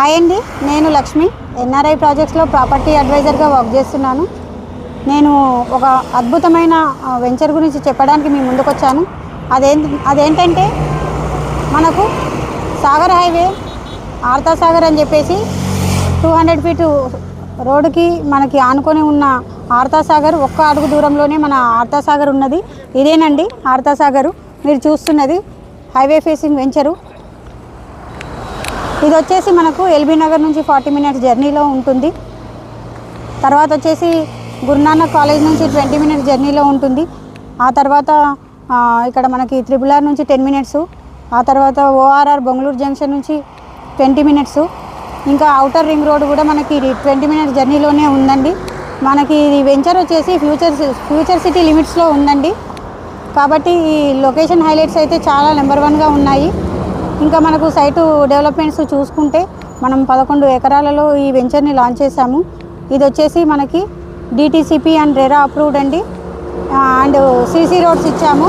Hi అండి, నేను Lakshmi NRI ప్రాజెక్ట్స్లో property అడ్వైజర్గా work చేస్తున్నాను. నేను ఒక అద్భుతమైన వెంచర్ గురించి చెప్పడానికి మీ ముందుకు వచ్చాను. అదేంటంటే మనకు సాగర్ హైవే ఆర్తా సాగర్ అని చెప్పేసి 200 ఫీట్ రోడ్డుకి మనకి ఆనుకొని ఉన్న ఆర్తా సాగర్ ఒక్క అడుగు దూరంలోనే మన ఆర్తా సాగర్ ఉన్నది. ఇదేనండి ఆర్తా సాగరు, మీరు చూస్తున్నది హైవే ఫేసింగ్ వెంచరు. ఇది వచ్చేసి మనకు ఎల్బీ నగర్ నుంచి 40 మినిట్స్ జర్నీలో ఉంటుంది. తర్వాత వచ్చేసి గురునానక్ కాలేజ్ నుంచి 20 మినిట్స్ జర్నీలో ఉంటుంది. ఆ తర్వాత ఇక్కడ మనకి RRR నుంచి 10 మినిట్స్, ఆ తర్వాత ORR బెంగళూరు జంక్షన్ నుంచి 20 మినిట్స్, ఇంకా అవుటర్ రింగ్ రోడ్ కూడా మనకి 20 మినిట్స్ జర్నీలోనే ఉందండి. మనకి ఈ వెంచర్ వచ్చేసి ఫ్యూచర్ సిటీ లిమిట్స్లో ఉందండి. కాబట్టి ఈ లొకేషన్ హైలైట్స్ అయితే చాలా నెంబర్ 1గా ఉన్నాయి. ఇంకా మనకు సైటు డెవలప్మెంట్స్ చూసుకుంటే మనం 11 ఎకరాలలో ఈ వెంచర్ని లాంచ్ చేశాము. ఇది వచ్చేసి మనకి DTCP అండ్ రెరా అప్రూవ్డ్ అండి. అండ్ CC రోడ్స్ ఇచ్చాము.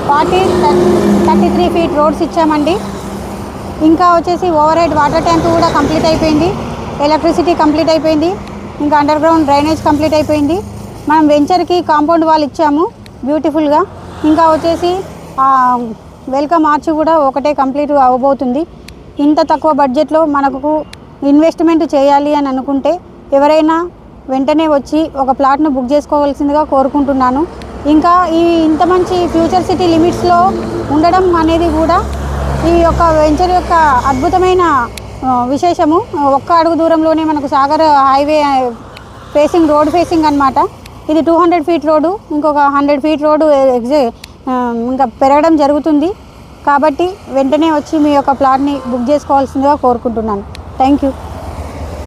33 ఫీట్ రోడ్స్ ఇచ్చామండి. ఇంకా వచ్చేసి ఓవర్ హెడ్ వాటర్ ట్యాంక్ కూడా కంప్లీట్ అయిపోయింది, ఎలక్ట్రిసిటీ కంప్లీట్ అయిపోయింది, ఇంకా అండర్ గ్రౌండ్ డ్రైనేజ్ కంప్లీట్ అయిపోయింది. మనం వెంచర్కి కాంపౌండ్ వాల్ ఇచ్చాము బ్యూటిఫుల్గా. ఇంకా వచ్చేసి వెల్కమ్ ఆర్చ్ కూడా ఒకటే కంప్లీట్ అవ్వబోతుంది. ఇంత తక్కువ బడ్జెట్లో మనకు ఇన్వెస్ట్మెంట్ చేయాలి అని అనుకుంటే ఎవరైనా వెంటనే వచ్చి ఒక ప్లాట్ను బుక్ చేసుకోవాల్సిందిగా కోరుకుంటున్నాను. ఇంకా ఇంత మంచి ఫ్యూచర్ సిటీ లిమిట్స్లో ఉండడం అనేది కూడా ఈ యొక్క వెంచర్ యొక్క అద్భుతమైన విశేషము. ఒక్క అడుగు దూరంలోనే మనకు Sagar highway facing road facing అనమాట. ఇది 200 ఫీట్ రోడ్డు, ఇంకొక 100 ఫీట్ రోడ్డు ఇంకా పెరగడం జరుగుతుంది. కాబట్టి వెంటనే వచ్చి మీ యొక్క ప్లాట్ని బుక్ చేసుకోవాల్సిందిగా కోరుకుంటున్నాను. Thank you.